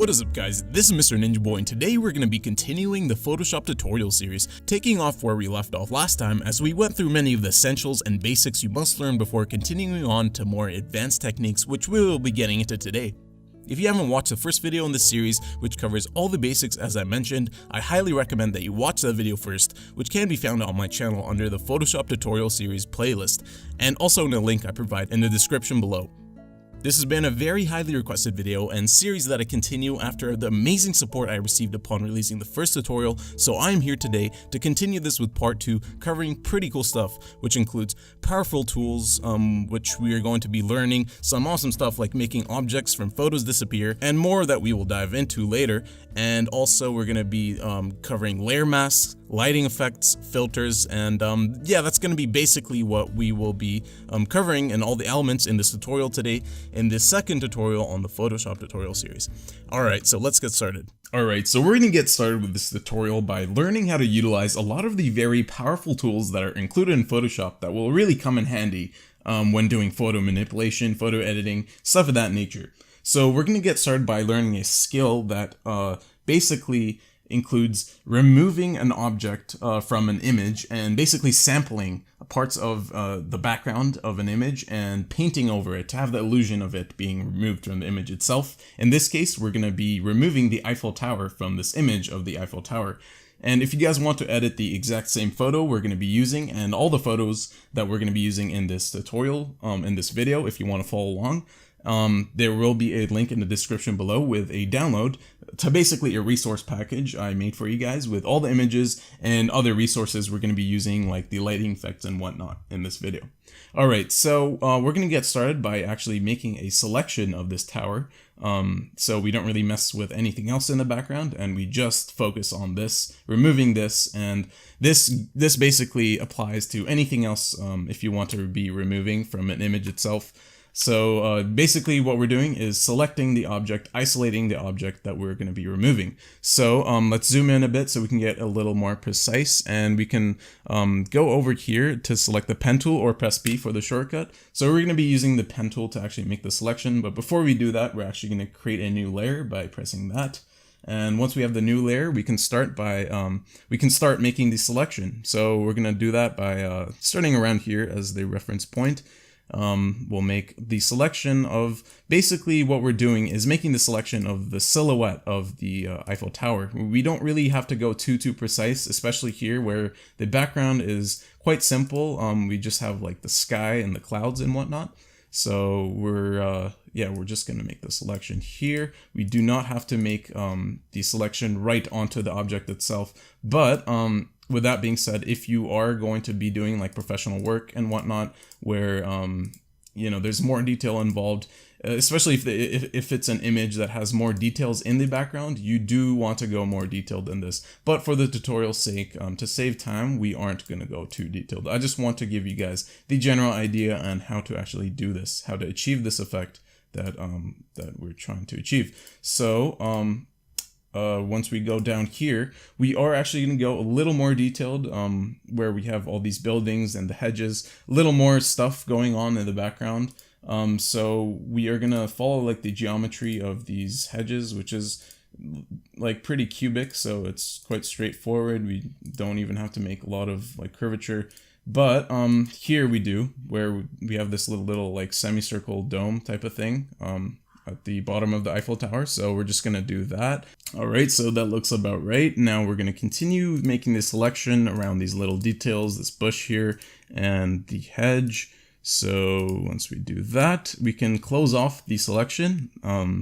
What is up guys, this is Mr. Ninja Boy and today we're going to be continuing the Photoshop tutorial series, taking off where we left off last time as we went through many of the essentials and basics you must learn before continuing on to more advanced techniques which we will be getting into today. If you haven't watched the first video in this series, which covers all the basics as I mentioned, I highly recommend that you watch that video first, which can be found on my channel under the Photoshop tutorial series playlist, and also in the link I provide in the description below. This has been a very highly requested video and series that I continue after the amazing support I received upon releasing the first tutorial, so I am here today to continue this with part 2, covering pretty cool stuff, which includes powerful tools, which we are going to be learning, some awesome stuff like making objects from photos disappear, and more that we will dive into later. And also we're going to be covering layer masks, lighting effects, filters, and yeah, that's going to be basically what we will be covering and all the elements in this tutorial today in this second tutorial on the Photoshop tutorial series. Alright, so let's get started. Alright, so we're going to get started with this tutorial by learning how to utilize a lot of the very powerful tools that are included in Photoshop that will really come in handy when doing photo manipulation, photo editing, stuff of that nature. So we're going to get started by learning a skill that basically includes removing an object from an image and basically sampling parts of the background of an image and painting over it to have the illusion of it being removed from the image itself. In this case, we're going to be removing the Eiffel Tower from this image of the Eiffel Tower. And if you guys want to edit the exact same photo we're going to be using and all the photos that we're going to be using in this tutorial, in this video, if you want to follow along, there will be a link in the description below with a download to basically a resource package I made for you guys with all the images and other resources we're going to be using, like the lighting effects and whatnot in this video. Alright, so we're going to get started by actually making a selection of this tower, so we don't really mess with anything else in the background and we just focus on this, removing this, and this basically applies to anything else if you want to be removing from an image itself. So basically what we're doing is selecting the object, isolating the object that we're going to be removing. So let's zoom in a bit so we can get a little more precise, and we can go over here to select the pen tool or press P for the shortcut. So we're going to be using the pen tool to actually make the selection, but before we do that, we're actually going to create a new layer by pressing that. And once we have the new layer, we can start by making the selection. So we're going to do that by starting around here as the reference point. We'll make the selection of, basically what we're doing is making the selection of the silhouette of the Eiffel Tower. We don't really have to go too precise, especially here where the background is quite simple. We just have like the sky and the clouds and whatnot. So we're just going to make the selection here. We do not have to make the selection right onto the object itself, but with that being said, if you are going to be doing like professional work and whatnot, where there's more detail involved, especially if it's an image that has more details in the background, you do want to go more detailed than this. But for the tutorial's sake, to save time, we aren't going to go too detailed. I just want to give you guys the general idea on how to actually do this, how to achieve this effect that we're trying to achieve. So once we go down here, we are actually going to go a little more detailed, where we have all these buildings and the hedges, a little more stuff going on in the background. So we are going to follow like the geometry of these hedges, which is like pretty cubic, so it's quite straightforward. We don't even have to make a lot of like curvature. But here we do, where we have this little like semicircle dome type of thing at the bottom of the Eiffel Tower, so we're just going to do that. Alright, so that looks about right. Now we're going to continue making the selection around these little details, this bush here and the hedge. So once we do that, we can close off the selection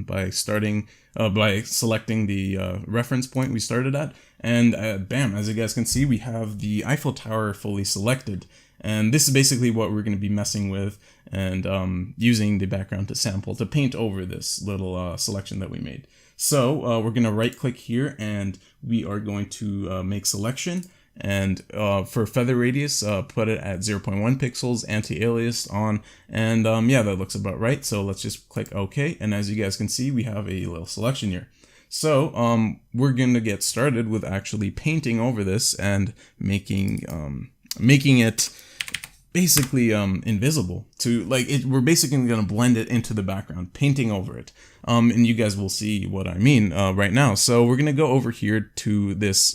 by selecting the reference point we started at, and bam, as you guys can see, we have the Eiffel Tower fully selected. And this is basically what we're going to be messing with and using the background to sample to paint over this little selection that we made. So we're going to right click here and we are going to make selection, and for feather radius, put it at 0.1 pixels, anti-alias on, and yeah, that looks about right. So let's just click OK, and as you guys can see, we have a little selection here. So we're going to get started with actually painting over this and making it basically invisible to we're basically going to blend it into the background, painting over it. And you guys will see what I mean right now. So we're going to go over here to this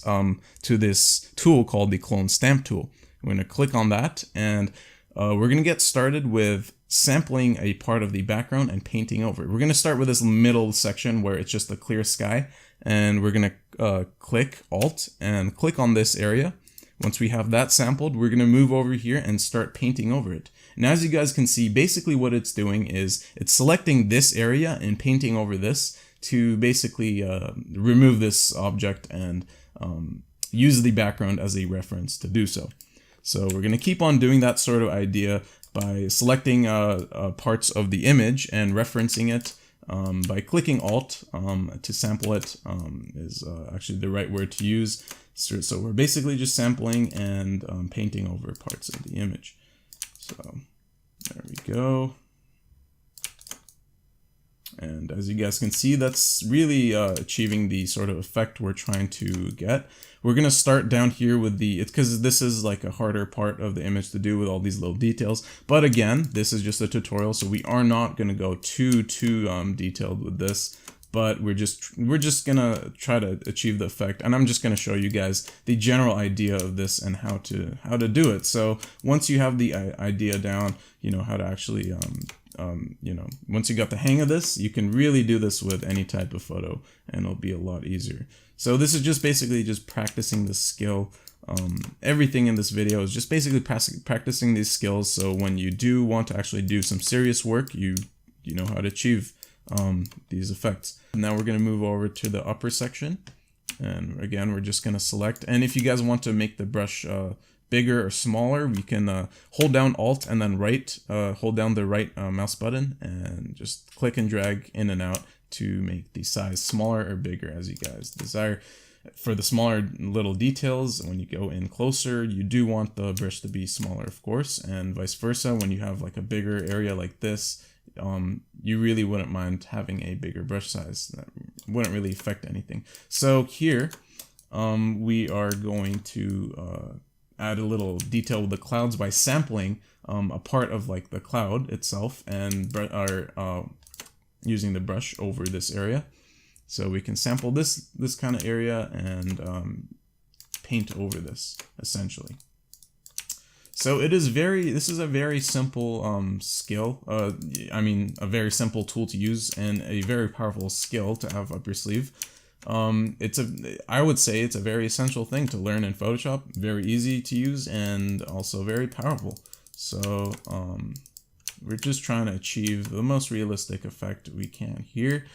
tool called the clone stamp tool. We're going to click on that, and we're going to get started with sampling a part of the background and painting over it. We're going to start with this middle section where it's just a clear sky, and we're going to click Alt and click on this area. Once we have that sampled, we're going to move over here and start painting over it. And as you guys can see, basically what it's doing is it's selecting this area and painting over this to basically remove this object and use the background as a reference to do so. So we're going to keep on doing that sort of idea by selecting parts of the image and referencing it by clicking Alt to sample it is actually the right word to use. So we're basically just sampling and painting over parts of the image. So there we go. And as you guys can see, that's really achieving the sort of effect we're trying to get. We're going to start down here with it's because this is like a harder part of the image to do with all these little details. But again, this is just a tutorial, so we are not going to go too detailed with this. But we're just gonna try to achieve the effect, and I'm just gonna show you guys the general idea of this and how to do it. So once you have the idea down, you know how to actually once you got the hang of this, you can really do this with any type of photo, and it'll be a lot easier. So this is just basically just practicing the skill. Everything in this video is just basically practicing these skills. So when you do want to actually do some serious work, you know how to achieve these effects. Now we're going to move over to the upper section, and again we're just going to select, and if you guys want to make the brush bigger or smaller, we can hold down Alt and then hold down the right mouse button and just click and drag in and out to make the size smaller or bigger as you guys desire. For the smaller little details, when you go in closer, you do want the brush to be smaller, of course, and vice versa. When you have like a bigger area like this, you really wouldn't mind having a bigger brush size. That wouldn't really affect anything. So here we are going to add a little detail with the clouds by sampling a part of like the cloud itself and using the brush over this area. So we can sample this kind of area and paint over this essentially. So this is a very simple skill, I mean a very simple tool to use and a very powerful skill to have up your sleeve. I would say it's a very essential thing to learn in Photoshop, very easy to use and also very powerful. So we're just trying to achieve the most realistic effect we can here.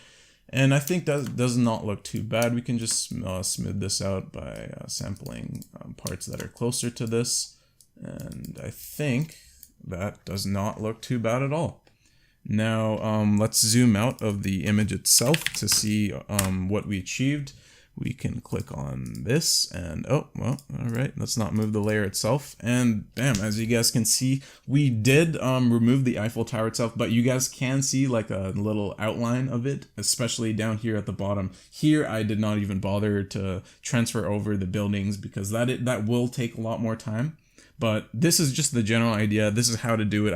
And I think that does not look too bad. We can just smooth this out by sampling parts that are closer to this. And I think that does not look too bad at all. Now let's zoom out of the image itself to see what we achieved. We can click on this and oh, well, all right, let's not move the layer itself. And bam, as you guys can see, we did remove the Eiffel Tower itself, but you guys can see like a little outline of it, especially down here at the bottom. Here, I did not even bother to transfer over the buildings because that will take a lot more time. But this is just the general idea. This is how to do it.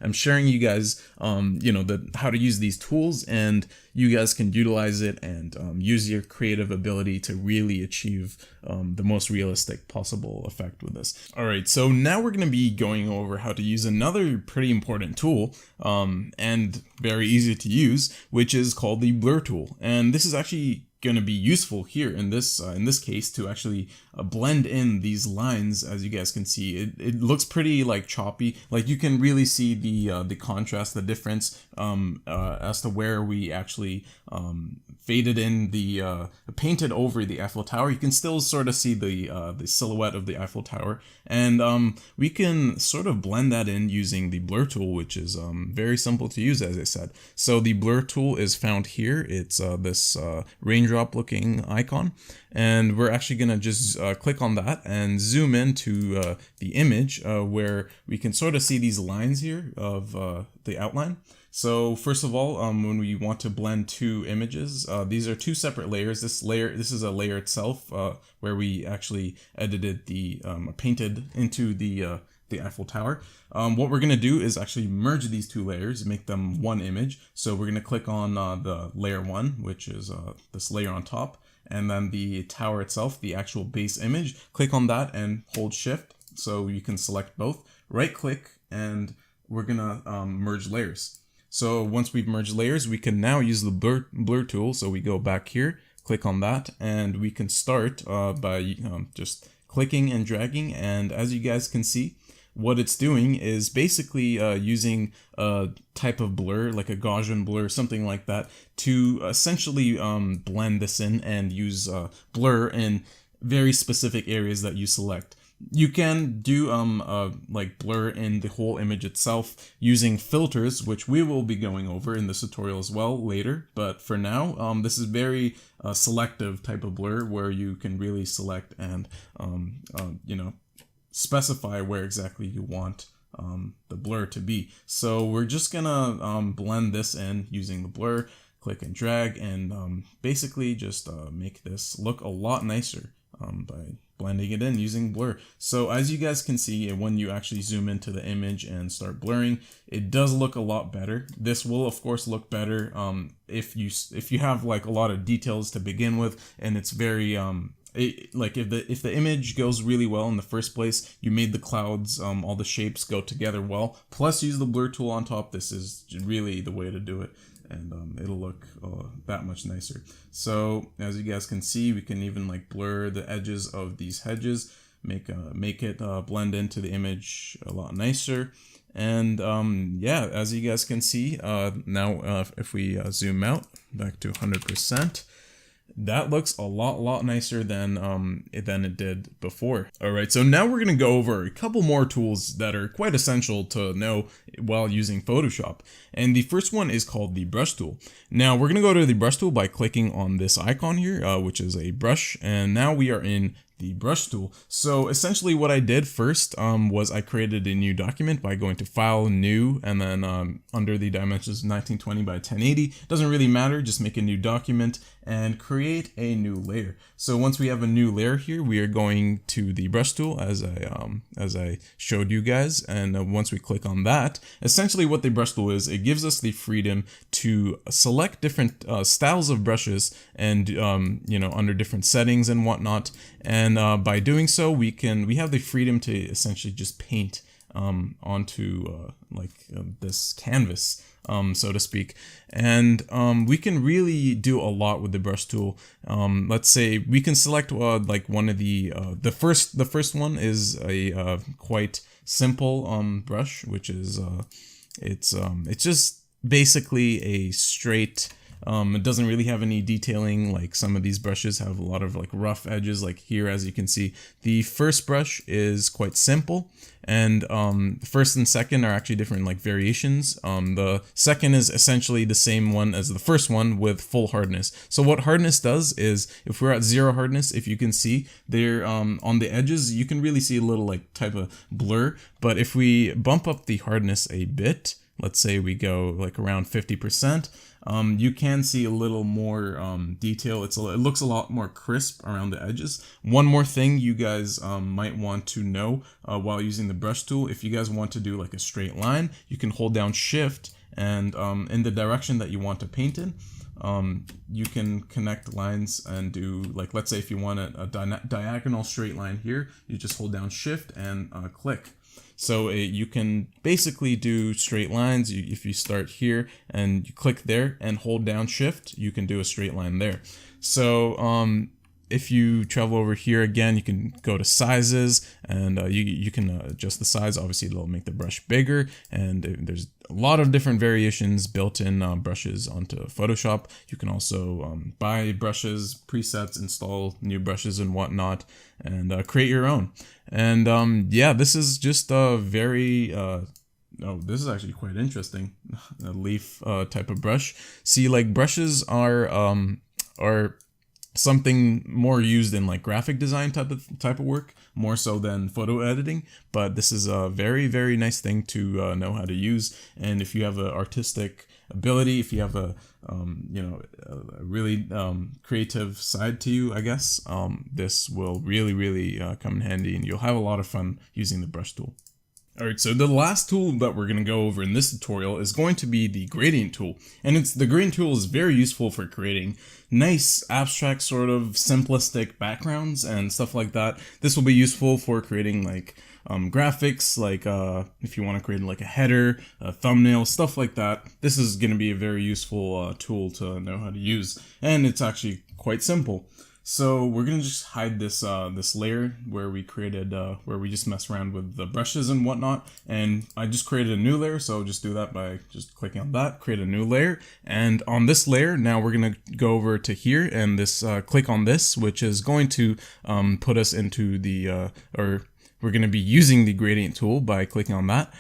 I'm sharing you guys, how to use these tools, and you guys can utilize it and use your creative ability to really achieve the most realistic possible effect with this. All right, so now we're going to be going over how to use another pretty important tool and very easy to use, which is called the blur tool. And this is actually going to be useful here in this case to actually blend in these lines. As you guys can see, it looks pretty like choppy. Like you can really see the contrast, the difference as to where we actually faded in painted over the Eiffel Tower. You can still sort of see the silhouette of the Eiffel Tower, and we can sort of blend that in using the blur tool, which is very simple to use, as I said. So the blur tool is found here. It's this raindrop looking icon, and we're actually gonna just click on that and zoom into the image where we can sort of see these lines here of the outline. So first of all, when we want to blend two images, these are two separate layers. This is a layer itself where we actually edited painted into the the Eiffel Tower. What we're gonna do is actually merge these two layers, make them one image. So we're gonna click on the layer 1, which is this layer on top, and then the tower itself, the actual base image. Click on that and hold shift so you can select both. Right click, and we're gonna merge layers. So once we've merged layers, we can now use the blur tool. So we go back here, click on that, and we can start by just clicking and dragging. And as you guys can see, what it's doing is basically using a type of blur, like a Gaussian blur, something like that, to essentially blend this in and use blur in very specific areas that you select. You can do like blur in the whole image itself using filters, which we will be going over in this tutorial as well later. But for now, this is very selective type of blur where you can really select and you know, specify where exactly you want the blur to be. So we're just gonna blend this in using the blur, click and drag, and basically just make this look a lot nicer by blending it in using blur. So as you guys can see, when you actually zoom into the image and start blurring, it does look a lot better. This will of course look better if you have like a lot of details to begin with, and it's very like if the image goes really well in the first place, you made the clouds, all the shapes go together well, plus use the blur tool on top, this is really the way to do it. And it'll look that much nicer. So as you guys can see, we can even like blur the edges of these hedges, make it blend into the image a lot nicer. And yeah, as you guys can see, now if we zoom out back to 100%, that looks a lot nicer than it did before. All right, so now we're gonna go over a couple more tools that are quite essential to know while using Photoshop. And the first one is called the brush tool. Now we're gonna go to the brush tool by clicking on this icon here, which is a brush, and now we are in the brush tool. So essentially what I did first was I created a new document by going to File, New, and then under the dimensions 1920 by 1080. Doesn't really matter, just make a new document and create a new layer. So once we have a new layer here, we are going to the brush tool as I showed you guys, and once we click on that, essentially what the brush tool is, it gives us the freedom to select different styles of brushes and you know, under different settings and whatnot. And by doing so, we have the freedom to essentially just paint onto this canvas, so to speak. And we can really do a lot with the brush tool. Let's say we can select like one of the first one is a quite simple brush, which is it's just basically a straight. It doesn't really have any detailing, like some of these brushes have a lot of like rough edges, like here as you can see. The first brush is quite simple, and the first and second are actually different like variations. The second is essentially the same one as the first one with full hardness. So what hardness does is, if we're at 0 hardness, if you can see there on the edges, you can really see a little like type of blur. But if we bump up the hardness a bit, let's say we go like around 50%, you can see a little more detail. It looks a lot more crisp around the edges. One more thing you guys might want to know while using the brush tool, if you guys want to do like a straight line, you can hold down shift, and in the direction that you want to paint in, you can connect lines and do, like, let's say if you want a diagonal straight line here, you just hold down shift and click. So you can basically do straight lines. If you start here and you click there and hold down shift, you can do a straight line there. So if you travel over here again, you can go to sizes, and you can adjust the size. Obviously it'll make the brush bigger, and there's a lot of different variations built in brushes onto Photoshop. You can also buy brushes, presets, install new brushes and whatnot, and create your own. And yeah, this is just a very oh, this is actually quite interesting. A leaf type of brush. See, like, brushes are something more used in like graphic design type of work, more so than photo editing. But this is a very nice thing to know how to use. And if you have an artistic ability, if you have a you know, a really creative side to you, I guess, this will really come in handy, and you'll have a lot of fun using the brush tool. Alright, so the last tool that we're going to go over in this tutorial is going to be the gradient tool. And the gradient tool is very useful for creating nice, abstract, sort of simplistic backgrounds and stuff like that. This will be useful for creating like graphics, like if you want to create like a header, a thumbnail, stuff like that. This is going to be a very useful tool to know how to use. And it's actually quite simple. So we're gonna just hide this this layer where we created where we just mess around with the brushes and whatnot, and I just created a new layer. So I'll just do that by just clicking on that, create a new layer, and on this layer now we're gonna go over to here and this click on this, which is going to put us into the or we're going to be using the gradient tool by clicking on that.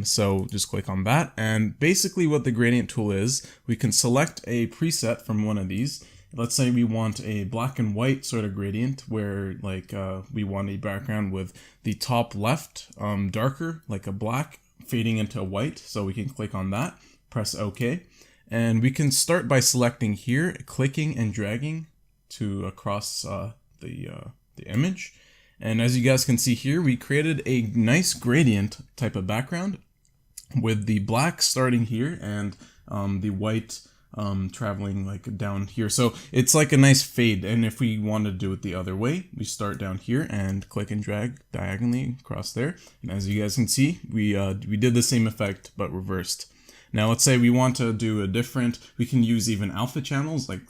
So just click on that, and basically what the gradient tool is, we can select a preset from one of these. Let's say we want a black and white sort of gradient where like we want a background with the top left darker, like a black, fading into a white. So we can click on that, press OK. And we can start by selecting here, clicking and dragging to across the image. And as you guys can see here, we created a nice gradient type of background with the black starting here and the white traveling like down here. So it's like a nice fade. And if we want to do it the other way, we start down here and click and drag diagonally across there. And as you guys can see, we did the same effect but reversed. Now let's say we want to do a different, we can use even alpha channels, like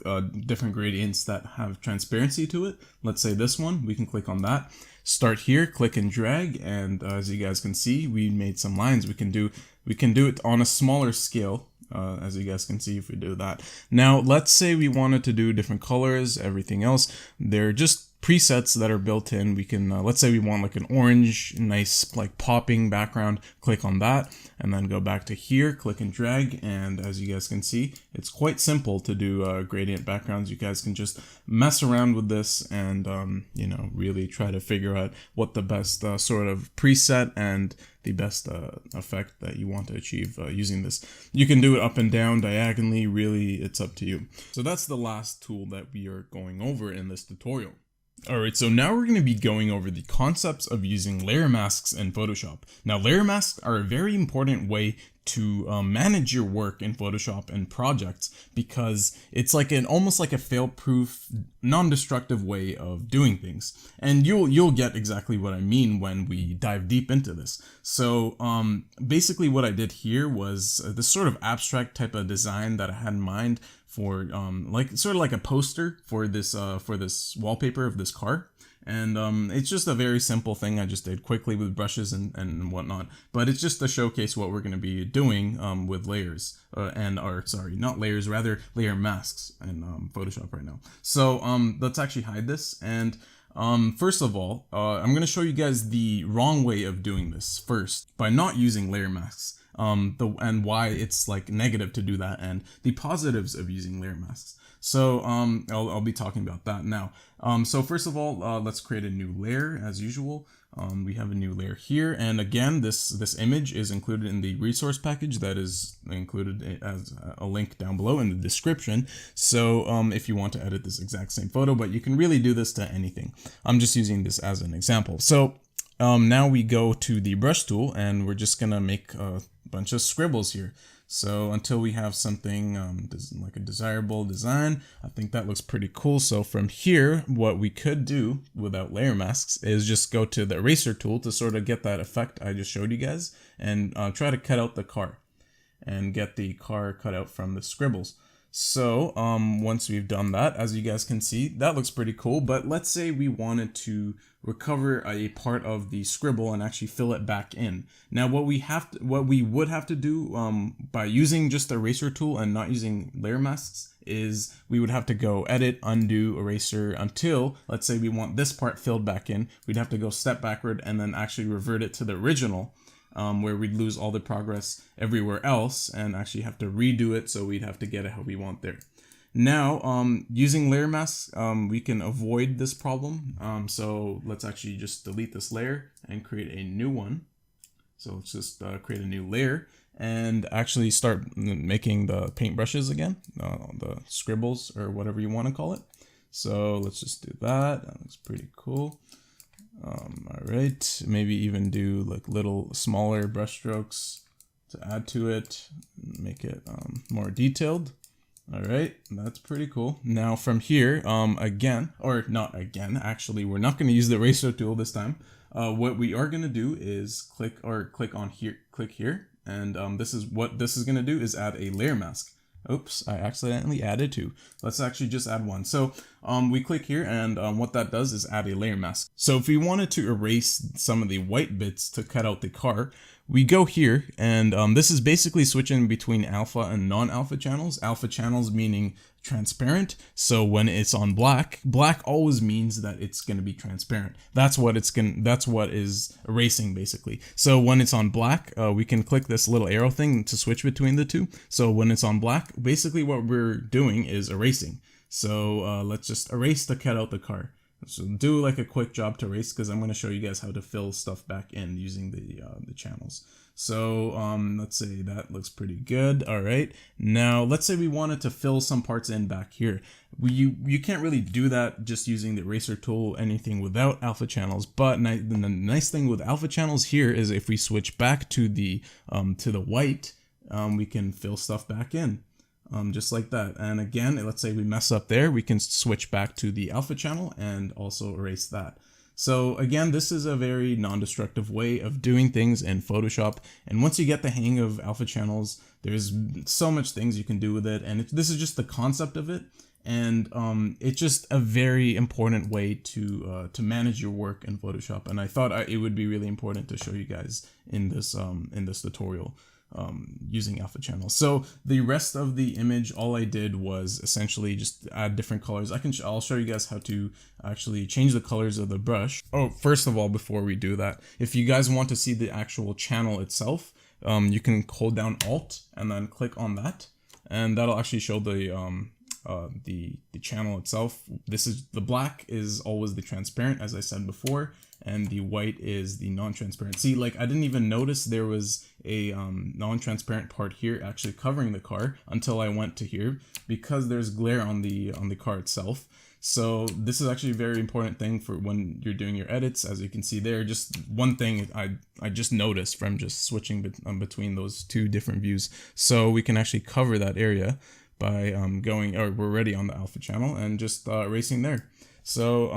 different gradients that have transparency to it. Let's say this one, we can click on that, start here, click and drag, and as you guys can see, we made some lines. We can do it on a smaller scale. As you guys can see if we do that. Now let's say we wanted to do different colors, everything else. They're just presets that are built in. We can let's say we want like an orange, nice like popping background, click on that and then go back to here, click and drag, and as you guys can see, it's quite simple to do gradient backgrounds. You guys can just mess around with this and you know, really try to figure out what the best sort of preset and the best effect that you want to achieve using this. You can do it up and down, diagonally, really it's up to you. So that's the last tool that we are going over in this tutorial. Alright, so now we're going to be going over the concepts of using layer masks in Photoshop. Now layer masks are a very important way to manage your work in Photoshop and projects, because it's like almost like a fail-proof, non-destructive way of doing things. And you'll get exactly what I mean when we dive deep into this. So basically what I did here was this sort of abstract type of design that I had in mind for like sort of like a poster for this wallpaper of this car. And it's just a very simple thing I just did quickly with brushes and whatnot. But it's just to showcase what we're going to be doing with layers not layers, rather layer masks in Photoshop right now. So let's actually hide this. And first of all, I'm going to show you guys the wrong way of doing this first by not using layer masks. And why it's like negative to do that, and the positives of using layer masks. So I'll be talking about that now. So first of all, let's create a new layer as usual. We have a new layer here, and again, this image is included in the resource package that is included as a link down below in the description. So if you want to edit this exact same photo, but you can really do this to anything. I'm just using this as an example. So now we go to the brush tool, and we're just gonna make a bunch of scribbles here. So until we have something like a desirable design, I think that looks pretty cool. So from here, what we could do without layer masks is just go to the eraser tool to sort of get that effect I just showed you guys, and try to cut out the car and get the car cut out from the scribbles. So once we've done that, as you guys can see, that looks pretty cool. But let's say we wanted to recover a part of the scribble and actually fill it back in. Now what we would have to do by using just the eraser tool and not using layer masks is we would have to go edit, undo, eraser until, let's say we want this part filled back in. We'd have to go step backward and then actually revert it to the original. Where we'd lose all the progress everywhere else and actually have to redo it, so we'd have to get it how we want there. Now, using layer masks, we can avoid this problem. So let's actually just delete this layer and create a new one. So let's just create a new layer and actually start making the paintbrushes again, the scribbles or whatever you want to call it. So let's just do that. That looks pretty cool. All right, maybe even do like little smaller brush strokes to add to it, make it more detailed. All right, that's pretty cool. Now from here, again, or not again, actually, we're not going to use the eraser tool this time. What we are going to do is click on here, click here, and this is what this is going to do is add a layer mask. Oops, I accidentally added two. Let's actually just add one. So we click here, and what that does is add a layer mask. So if we wanted to erase some of the white bits to cut out the car, we go here, and this is basically switching between alpha and non-alpha channels. Alpha channels meaning transparent. So when it's on black, black always means that it's going to be transparent. That's what is erasing basically. So when it's on black, we can click this little arrow thing to switch between the two. So when it's on black, basically what we're doing is erasing. So let's just erase to cut out the car. So do like a quick job to erase, because I'm going to show you guys how to fill stuff back in using the channels. So let's say that looks pretty good. All right, now let's say we wanted to fill some parts in back here. You can't really do that just using the eraser tool, anything without alpha channels. But the nice thing with alpha channels here is if we switch back to the white, we can fill stuff back in. Just like that. And again, let's say we mess up there, we can switch back to the alpha channel and also erase that. So again, this is a very non-destructive way of doing things in Photoshop. And once you get the hang of alpha channels, there's so much things you can do with it. And this is just the concept of it. And it's just a very important way to manage your work in Photoshop. And I thought it would be really important to show you guys in this tutorial. Using alpha channels. So the rest of the image, all I did was essentially just add different colors. I'll show you guys how to actually change the colors of the brush. Oh, first of all, before we do that, if you guys want to see the actual channel itself, you can hold down Alt and then click on that, and that'll actually show the channel itself. The black is always the transparent, as I said before, and the white is the non-transparent. See, like I didn't even notice there was a non-transparent part here actually covering the car until I went to here, because there's glare on the car itself. So this is actually a very important thing for when you're doing your edits. As you can see there, just one thing I just noticed from just switching between those two different views. So we can actually cover that area by we're already on the alpha channel and just erasing there. So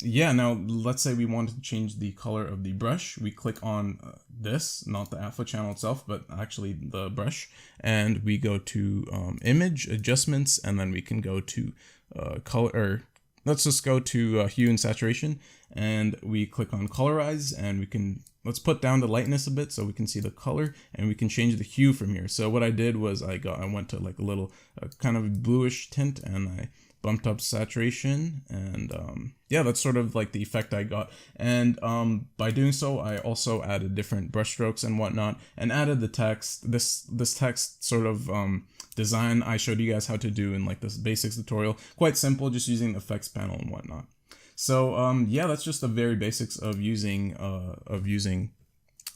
yeah, now let's say we want to change the color of the brush. We click on this, not the alpha channel itself, but actually the brush, and we go to image adjustments, and then we can go to color, or let's just go to hue and saturation, and we click on colorize, and let's put down the lightness a bit so we can see the color, and we can change the hue from here. So what I did was I went to like a little kind of bluish tint, and I bumped up saturation, and yeah, that's sort of like the effect I got. And by doing so, I also added different brush strokes and whatnot, and added the text, this text sort of design I showed you guys how to do in like this basics tutorial. Quite simple, just using the effects panel and whatnot. So yeah, that's just the very basics of using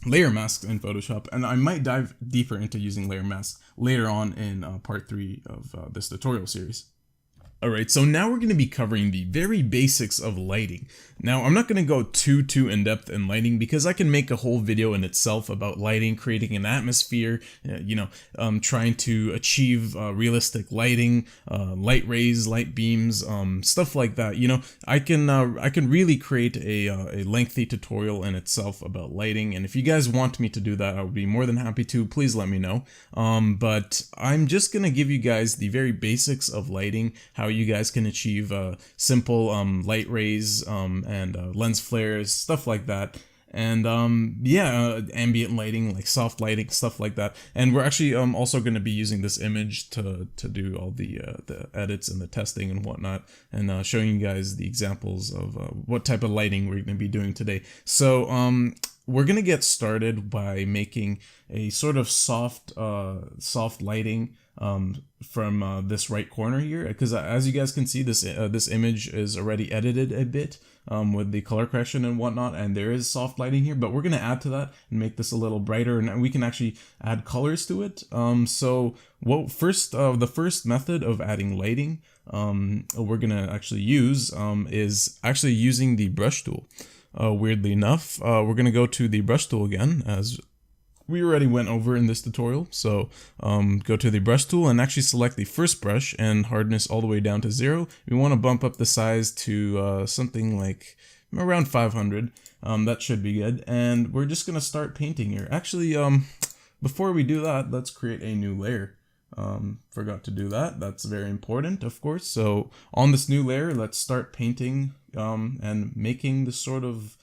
layer masks in Photoshop, and I might dive deeper into using layer masks later on in part 3 of this tutorial series. Alright, so now we're going to be covering the very basics of lighting. Now, I'm not going to go too in-depth in lighting, because I can make a whole video in itself about lighting, creating an atmosphere, trying to achieve realistic lighting, light rays, light beams, stuff like that. I can really create a lengthy tutorial in itself about lighting, and if you guys want me to do that, I would be more than happy to. Please let me know. But I'm just going to give you guys the very basics of lighting, how you guys can achieve simple light rays and lens flares, stuff like that. And yeah, ambient lighting, like soft lighting, stuff like that. And we're actually also going to be using this image to do all the edits and the testing and whatnot, and showing you guys the examples of what type of lighting we're going to be doing today. So we're going to get started by making a sort of soft lighting from this right corner here, because as you guys can see, this image is already edited a bit with the color correction and whatnot, and there is soft lighting here, but we're going to add to that and make this a little brighter, and we can actually add colors to it. So the first method of adding lighting we're going to actually use is actually using the brush tool. weirdly enough. We're going to go to the brush tool again, as we already went over in this tutorial. So go to the brush tool and actually select the first brush and hardness all the way down to 0. We want to bump up the size to something like around 500. That should be good. And we're just going to start painting here. Actually, before we do that, let's create a new layer. Forgot to do that. That's very important, of course. So on this new layer, let's start painting and making the sort of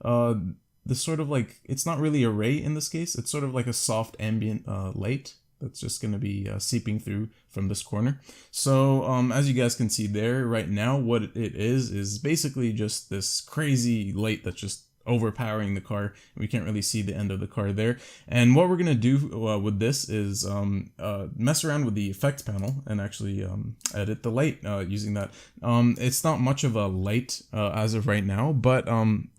like, it's not really a ray in this case, it's sort of like a soft ambient light that's just going to be seeping through from this corner. So as you guys can see there right now, what it is basically just this crazy light that's just overpowering the car. We can't really see the end of the car there. And what we're going to do with this is mess around with the effects panel and actually edit the light using that. It's not much of a light as of right now, but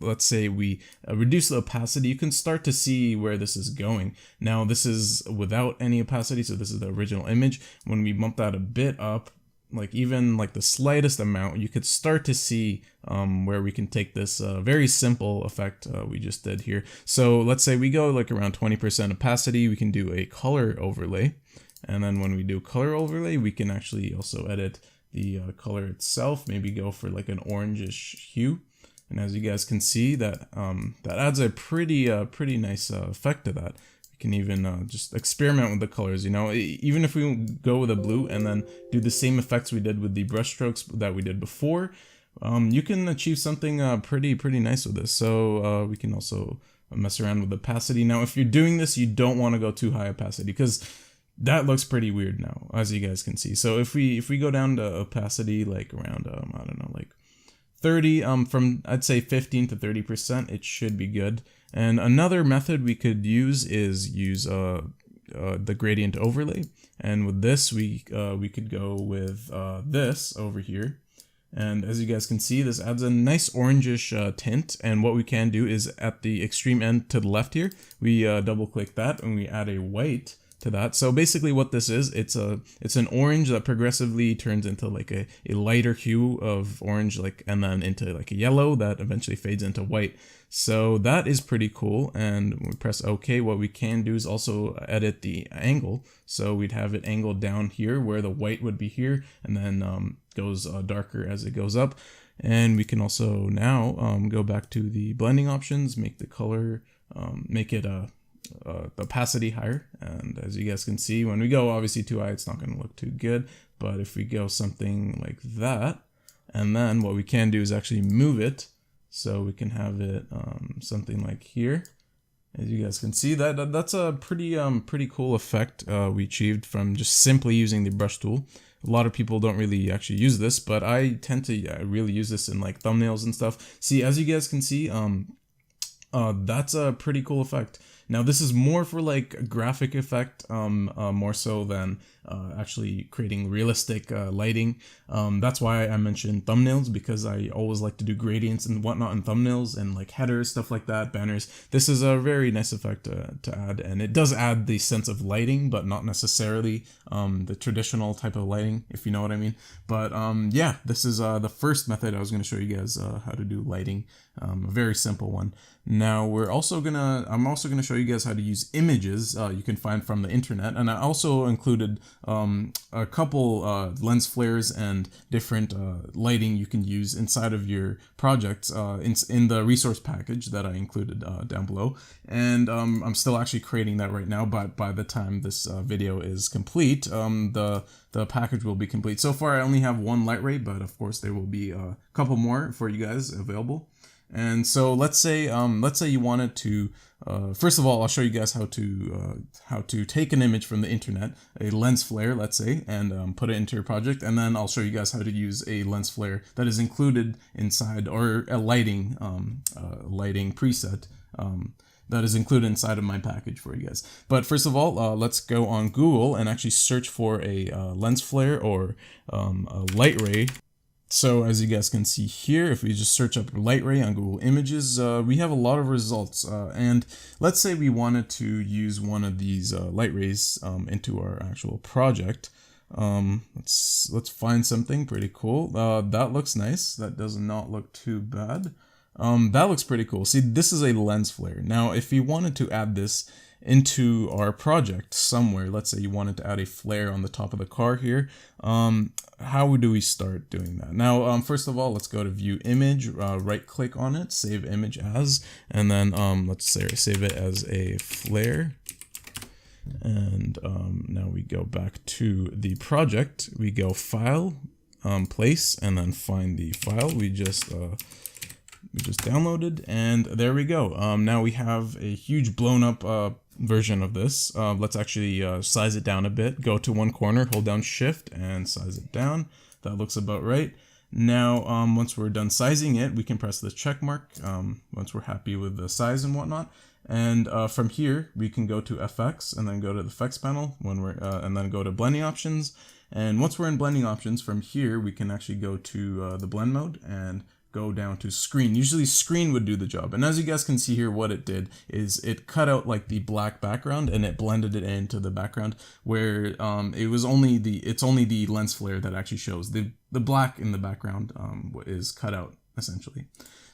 let's say we reduce the opacity. You can start to see where this is going. Now this is without any opacity, so this is the original image. When we bump that a bit up, like even like the slightest amount, you could start to see where we can take this very simple effect we just did here. So let's say we go like around 20% opacity, we can do a color overlay. And then when we do color overlay, we can actually also edit the color itself, maybe go for like an orangish hue. And as you guys can see, that that adds a pretty nice effect to that. Can even just experiment with the colors, you know, even if we go with a blue and then do the same effects we did with the brush strokes that we did before, you can achieve something pretty nice with this. So we can also mess around with opacity. Now if you're doing this, you don't want to go too high opacity because that looks pretty weird now, as you guys can see. So if we go down to opacity like around I don't know, like 30, from I'd say 15 to 30%, it should be good. And another method we could use is use the gradient overlay. And with this, we could go with this over here. And as you guys can see, this adds a nice orangish tint. And what we can do is at the extreme end to the left here, we double click that and we add a white to that. So basically what this is, it's an orange that progressively turns into like a lighter hue of orange, like, and then into like a yellow that eventually fades into white. So that is pretty cool. And when we press OK, what we can do is also edit the angle. So we'd have it angled down here where the white would be here, and then goes darker as it goes up. And we can also now go back to the blending options, make the color, make it the opacity higher. And as you guys can see, when we go obviously too high, it's not going to look too good. But if we go something like that, and then what we can do is actually move it, so we can have it something like here. As you guys can see, that's a pretty cool effect we achieved from just simply using the brush tool. A lot of people don't really actually use this, but I tend to really use this in like thumbnails and stuff. See, as you guys can see, that's a pretty cool effect. Now this is more for like a graphic effect, more so than actually creating realistic lighting. That's why I mentioned thumbnails, because I always like to do gradients and whatnot in thumbnails and like headers, stuff like that, banners. This is a very nice effect to add, and it does add the sense of lighting, but not necessarily the traditional type of lighting, if you know what I mean. But yeah, this is the first method I was going to show you guys how to do lighting, a very simple one. Now I'm also gonna show you guys how to use images you can find from the internet, and I also included a couple lens flares and different lighting you can use inside of your projects in the resource package that I included down below. And I'm still actually creating that right now, but by the time this video is complete, the package will be complete. So far I only have one light ray, but of course there will be a couple more for you guys available. And so let's say you wanted to, first of all, I'll show you guys how to take an image from the internet, a lens flare, let's say, and put it into your project. And then I'll show you guys how to use a lens flare that is included inside, or a lighting preset that is included inside of my package for you guys. But first of all, let's go on Google and actually search for a lens flare or a light ray. So as you guys can see here, if we just search up light ray on Google Images, we have a lot of results. And let's say we wanted to use one of these light rays into our actual project. Let's find something pretty cool. That looks nice. That does not look too bad. That looks pretty cool. See, this is a lens flare. Now, if you wanted to add this into our project somewhere, let's say you wanted to add a flare on the top of the car here, how do we start doing that? Now, first of all, let's go to view image, right click on it, save image as, and then let's say save it as a flare. And now we go back to the project, we go file, place, and then find the file we just downloaded, and there we go. Now we have a huge blown up version of this. Let's actually size it down a bit. Go to one corner, hold down shift and size it down. That looks about right. Now once we're done sizing it, we can press the check mark once we're happy with the size and whatnot. And from here we can go to FX and then go to the effects panel when we're and then go to blending options. And once we're in blending options, from here we can actually go to the blend mode and go down to screen. Usually screen would do the job. And as you guys can see here, what it did is it cut out like the black background and it blended it into the background, where it's only the lens flare that actually shows. The black in the background is cut out essentially.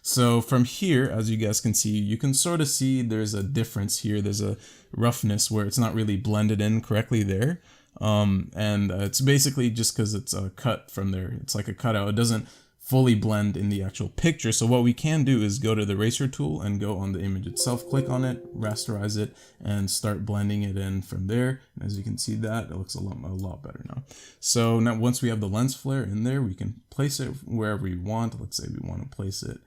So from here, as you guys can see, you can sort of see there's a difference here. There's a roughness where it's not really blended in correctly there. And it's basically just because it's a cut from there. It's like a cutout. It doesn't fully blend in the actual picture. So what we can do is go to the eraser tool and go on the image itself, click on it, rasterize it, and start blending it in from there. And as you can see that, it looks a lot better now. So now once we have the lens flare in there, we can place it wherever we want. Let's say we want to place it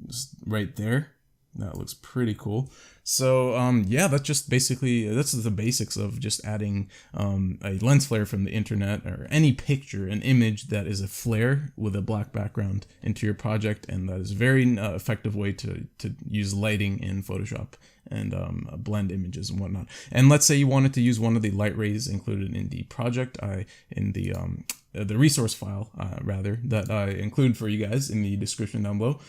just right there. That looks pretty cool. So yeah, that's just basically, that's the basics of just adding a lens flare from the internet or any picture, an image that is a flare with a black background into your project. And that is a very effective way to use lighting in Photoshop and blend images and whatnot. And let's say you wanted to use one of the light rays included in the project, in the resource file, rather, that I include for you guys in the description down below.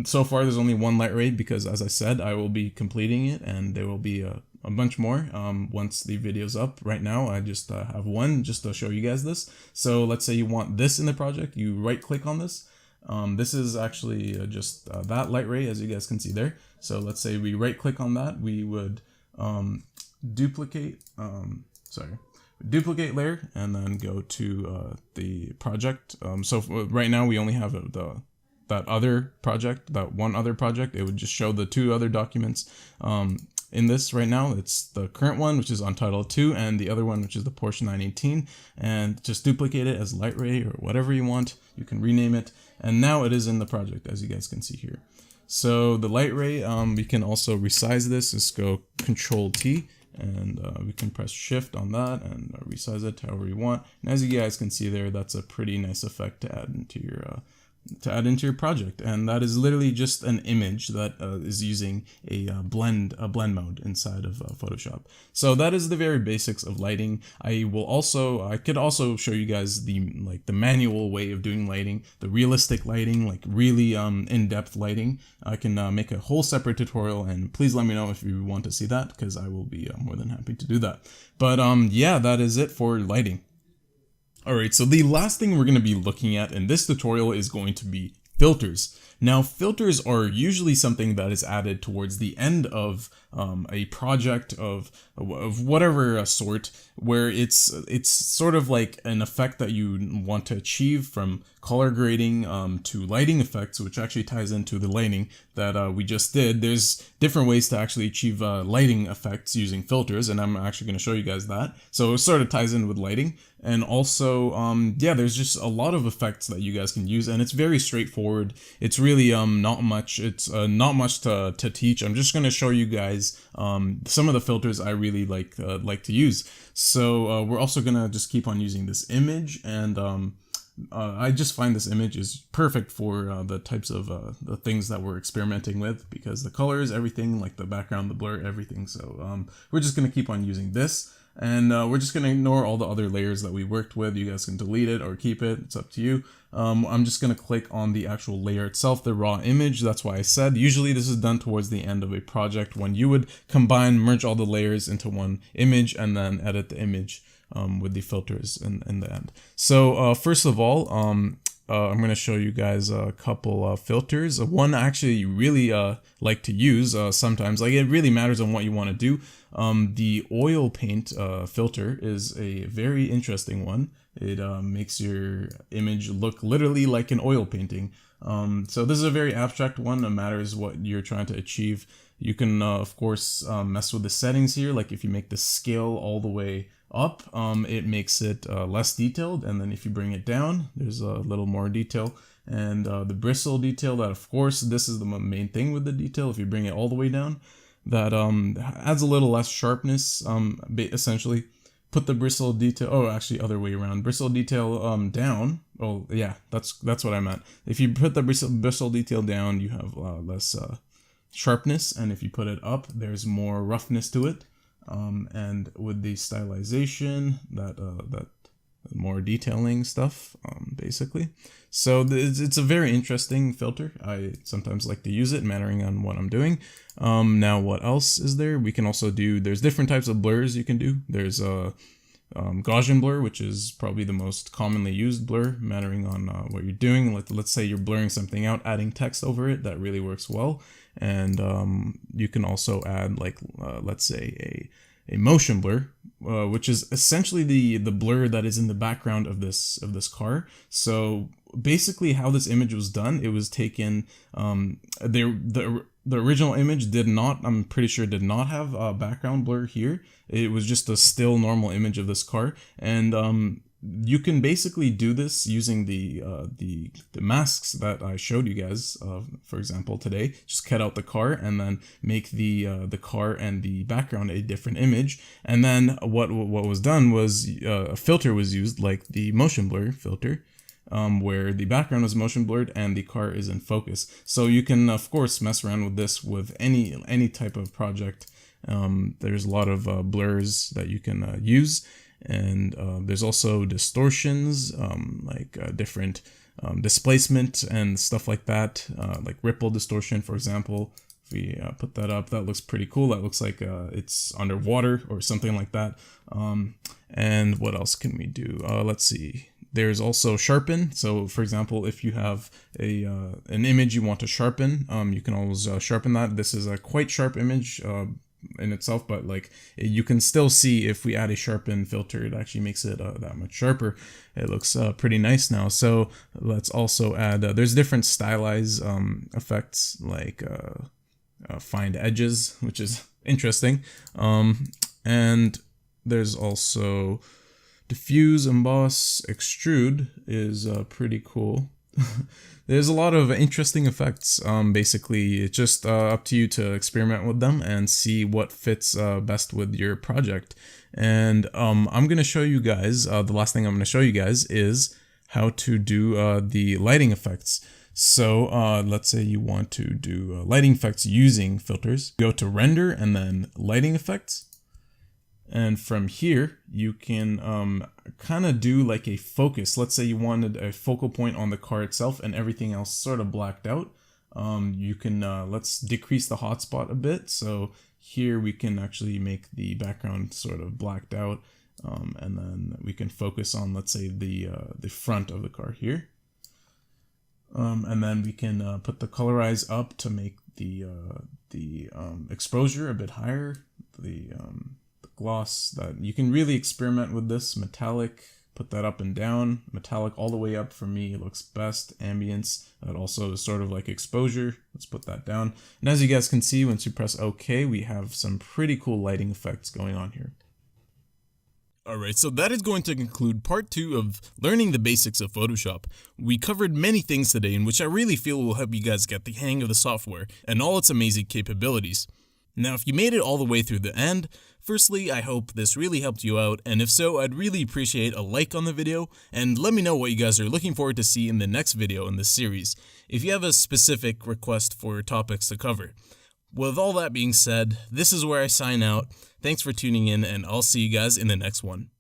So far, there's only one light ray because, as I said, I will be completing it, and there will be a bunch more once the video's up. Right now, I just have one just to show you guys this. So let's say you want this in the project, you right-click on this. This is actually just that light ray, as you guys can see there. So let's say we right-click on that, we would duplicate layer and then go to the project. So right now we only have that one other project. It would just show the two other documents in this right now. It's the current one, which is Untitled 2, and the other one, which is the Porsche 918, and just duplicate it as light ray or whatever you want. You can rename it, and now it is in the project, as you guys can see here. So the light ray, we can also resize this. Just go Control T, and we can press shift on that and resize it however you want. And as you guys can see there, that's a pretty nice effect to add into your project. And that is literally just an image that is using a blend mode inside of Photoshop. So that is the very basics of lighting. I could also show you guys the manual way of doing lighting, the realistic lighting, like really in-depth lighting. I can make a whole separate tutorial, and please let me know if you want to see that, because I will be more than happy to do that. But yeah, that is it for lighting. Alright, so the last thing we're going to be looking at in this tutorial is going to be filters. Now, filters are usually something that is added towards the end of a project of whatever sort, where it's sort of like an effect that you want to achieve, from color grading to lighting effects, which actually ties into the lighting that we just did. There's different ways to actually achieve lighting effects using filters, and I'm actually going to show you guys that. So it sort of ties in with lighting. And also, yeah, there's just a lot of effects that you guys can use, and it's very straightforward. It's really not much. It's not much to teach. I'm just going to show you guys some of the filters I really like to use. So we're also going to just keep on using this image, and I just find this image is perfect for the types of the things that we're experimenting with, because the colors, everything, like the background, the blur, everything. So we're just going to keep on using this. And we're just going to ignore all the other layers that we worked with. You guys can delete it or keep it. It's up to you. I'm just going to click on the actual layer itself, the raw image. That's why I said usually this is done towards the end of a project, when you would merge all the layers into one image and then edit the image with the filters in the end. So first of all, I'm going to show you guys a couple filters. One I actually really like to use sometimes. Like, it really matters on what you want to do. The oil paint filter is a very interesting one. It makes your image look literally like an oil painting. So this is a very abstract one. It matters what you're trying to achieve. You can, of course, mess with the settings here. Like if you make the scale all the way up, it makes it less detailed. And then if you bring it down, there's a little more detail. And the bristle detail, that of course, this is the main thing with the detail. If you bring it all the way down, that adds a little less sharpness, essentially. Put the bristle detail, oh, actually other way around, bristle detail down. Oh yeah, that's what I meant. If you put the bristle detail down, you have less sharpness, and if you put it up, there's more roughness to it. And with the stylization, that more detailing stuff, basically. So it's a very interesting filter. I sometimes like to use it, mattering on what I'm doing. Now, what else is there? We can also do, there's different types of blurs you can do. There's a Gaussian blur, which is probably the most commonly used blur, mattering on what you're doing. Let's say you're blurring something out, adding text over it, that really works well. And you can also add, like, let's say a motion blur, which is essentially the blur that is in the background of this car. So basically how this image was done, it was taken, the original image did not, I'm pretty sure, did not have a background blur here. It was just a still normal image of this car. And you can basically do this using the masks that I showed you guys, for example, today. Just cut out the car and then make the car and the background a different image. And then what was done was a filter was used, like the motion blur filter, where the background is motion blurred and the car is in focus. So you can, of course, mess around with this with any type of project. There's a lot of blurs that you can use. And there's also distortions, like different displacement and stuff like that, like ripple distortion, for example. If we put that up, that looks pretty cool. That looks like it's underwater or something like that. And what else can we do? Let's see. There's also sharpen. So for example, if you have an image you want to sharpen, you can always sharpen that. This is a quite sharp image in itself, but like you can still see if we add a sharpen filter, it actually makes it that much sharper. It looks pretty nice now. So let's also add, there's different stylize effects, like find edges, which is interesting. And there's also diffuse, emboss, extrude is pretty cool. There's a lot of interesting effects. Basically, it's just up to you to experiment with them and see what fits best with your project. And I'm going to show you guys, the last thing I'm going to show you guys is how to do the lighting effects. So let's say you want to do lighting effects using filters. Go to render and then lighting effects. And from here, you can kind of do like a focus. Let's say you wanted a focal point on the car itself and everything else sort of blacked out. You can, let's decrease the hotspot a bit. So here we can actually make the background sort of blacked out. And then we can focus on, let's say, the front of the car here. And then we can put the colorize up to make the exposure a bit higher. The gloss, that you can really experiment with this. Metallic, put that up and down. Metallic all the way up, for me it looks best. Ambience, that also is sort of like exposure. Let's put that down. And as you guys can see, once you press OK, we have some pretty cool lighting effects going on here. Alright, so that is going to conclude part 2 of learning the basics of Photoshop. We covered many things today in which I really feel will help you guys get the hang of the software and all its amazing capabilities. Now, if you made it all the way through the end, firstly, I hope this really helped you out, and if so, I'd really appreciate a like on the video, and let me know what you guys are looking forward to see in the next video in this series, if you have a specific request for topics to cover. With all that being said, this is where I sign out. Thanks for tuning in, and I'll see you guys in the next one.